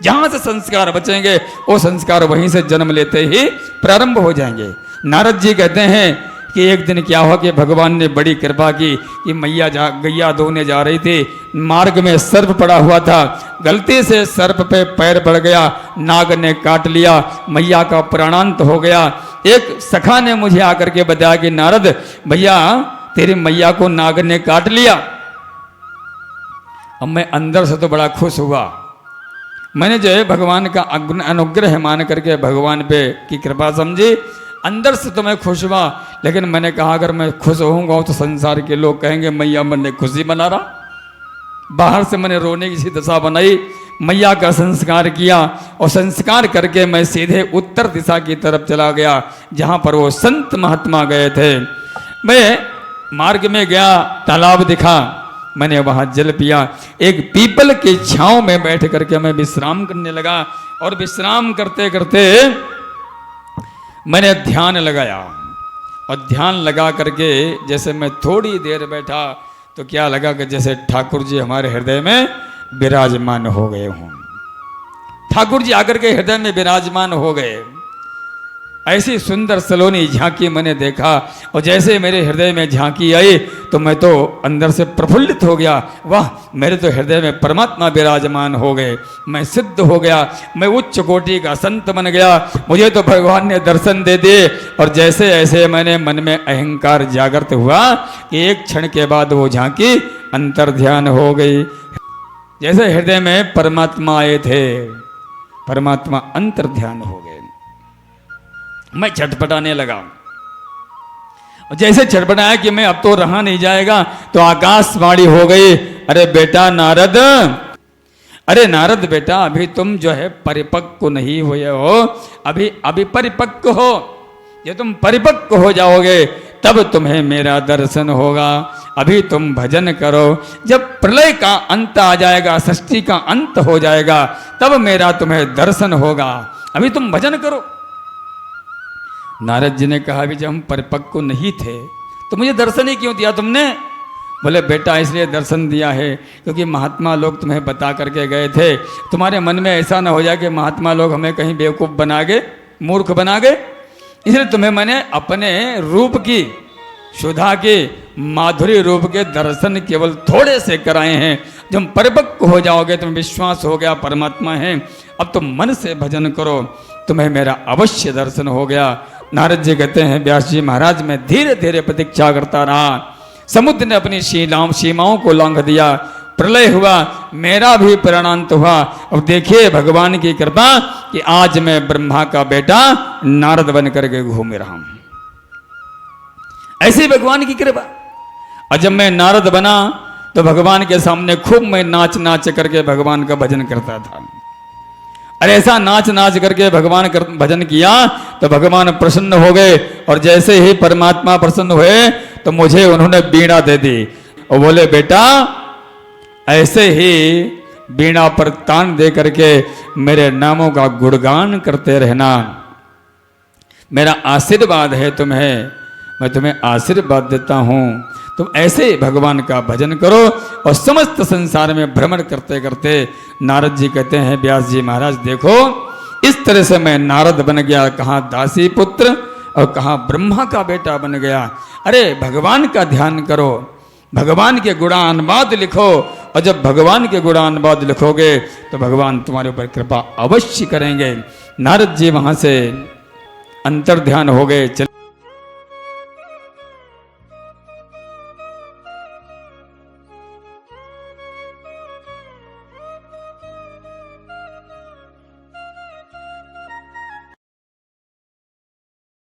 जहां से संस्कार बचेंगे वो संस्कार वहीं से जन्म लेते ही प्रारंभ हो जाएंगे। नारद जी कहते हैं कि एक दिन क्या हुआ कि भगवान ने बड़ी कृपा की कि मैया गैया धोने जा रही थी, मार्ग में सर्प पड़ा हुआ था, गलती से सर्प पे पैर पड़ गया, नाग ने काट लिया, मैया का प्राणांत हो गया। एक सखा ने मुझे आकर के बताया कि नारद भैया तेरी मैया को नाग ने काट लिया। अब मैं अंदर से तो बड़ा खुश हुआ, मैंने जो है भगवान का अनुग्रह मान करके भगवान पे की कृपा समझी, अंदर से तो मैं खुश हुआ, लेकिन मैंने कहा अगर मैं खुश होऊंगा तो संसार के लोग कहेंगे मैया मैंने खुशी मना रहा। बाहर से मैंने रोने की सी दशा बनाई, मैया का संस्कार किया और संस्कार करके मैं सीधे उत्तर दिशा की तरफ चला गया जहां पर वो संत महात्मा गए थे। मैं मार्ग में गया, तालाब दिखा, मैंने वहां जल पिया, एक पीपल की छांव में बैठ करके मैं विश्राम करने लगा और विश्राम करते करते मैंने ध्यान लगाया और ध्यान लगा करके जैसे मैं थोड़ी देर बैठा तो क्या लगा कि जैसे ठाकुर जी हमारे हृदय में विराजमान हो गए हों। ठाकुर जी आकर के हृदय में विराजमान हो गए। ऐसी सुंदर सलोनी झांकी मैंने देखा और जैसे मेरे हृदय में झांकी आई तो मैं तो अंदर से प्रफुल्लित हो गया, वाह मेरे तो हृदय में परमात्मा विराजमान हो गए, मैं सिद्ध हो गया, मैं उच्च कोटि का संत बन गया, मुझे तो भगवान ने दर्शन दे दिए। और जैसे ऐसे मैंने मन में अहंकार जागृत हुआ कि एक क्षण के बाद वो झांकी अंतर ध्यान हो गई। जैसे हृदय में परमात्मा आए थे, परमात्मा अंतर ध्यान हो गए। मैं छटपटाने लगा और जैसे छटपटाया कि मैं अब तो रहा नहीं जाएगा तो आकाशवाणी हो गई, अरे बेटा नारद, अरे नारद बेटा अभी तुम जो है परिपक्व नहीं हुए हो, अभी परिपक्व हो, ये तुम परिपक्व हो जाओगे तब तुम्हें मेरा दर्शन होगा। अभी तुम भजन करो, जब प्रलय का अंत आ जाएगा, सृष्टि का अंत हो जाएगा तब मेरा तुम्हें दर्शन होगा, अभी तुम भजन करो। नारद जी ने कहा भी जब हम परिपक्व नहीं थे तो मुझे दर्शन ही क्यों दिया तुमने? बोले बेटा इसलिए दर्शन दिया है क्योंकि महात्मा लोग तुम्हें बता करके गए थे, तुम्हारे मन में ऐसा ना हो जाए कि महात्मा लोग हमें कहीं बेवकूफ़ बना गए, मूर्ख बना गए, इसलिए तुम्हें मैंने अपने रूप की, सुधा के, माधुरी रूप के दर्शन केवल थोड़े से कराए हैं। जब हम परिपक्व हो जाओगे तुम्हें विश्वास हो गया परमात्मा है, अब तुम मन से भजन करो, तुम्हें मेरा अवश्य दर्शन हो गया। नारद जी कहते हैं व्यास जी महाराज मैं धीरे धीरे प्रतीक्षा करता रहा, समुद्र ने अपनी सीमाओं को लांघ दिया, प्रलय हुआ, मेरा भी प्राणांत हुआ। अब देखिए भगवान की कृपा कि आज मैं ब्रह्मा का बेटा नारद बन करके घूम रहा हूं, ऐसी भगवान की कृपा। और जब मैं नारद बना तो भगवान के सामने खूब मैं नाच नाच करके भगवान का भजन करता था। अरे ऐसा नाच नाच करके भगवान भजन किया तो भगवान प्रसन्न हो गए और जैसे ही परमात्मा प्रसन्न हुए तो मुझे उन्होंने बीड़ा दे दी और बोले बेटा ऐसे ही बीड़ा पर तान दे करके मेरे नामों का गुणगान करते रहना, मेरा आशीर्वाद है तुम्हें, मैं तुम्हें आशीर्वाद देता हूँ, तुम ऐसे भगवान का भजन करो। और समस्त संसार में भ्रमण करते करते नारद जी कहते हैं व्यास जी महाराज देखो इस तरह से मैं नारद बन गया, कहाँ दासी पुत्र और कहाँ ब्रह्मा का बेटा बन गया। अरे भगवान का ध्यान करो, भगवान के गुणानुवाद लिखो, और जब भगवान के गुणानुवाद लिखोगे तो भगवान तुम्हारे ऊपर कृपा अवश्य करेंगे। नारद जी वहाँ से अंतर ध्यान हो गए।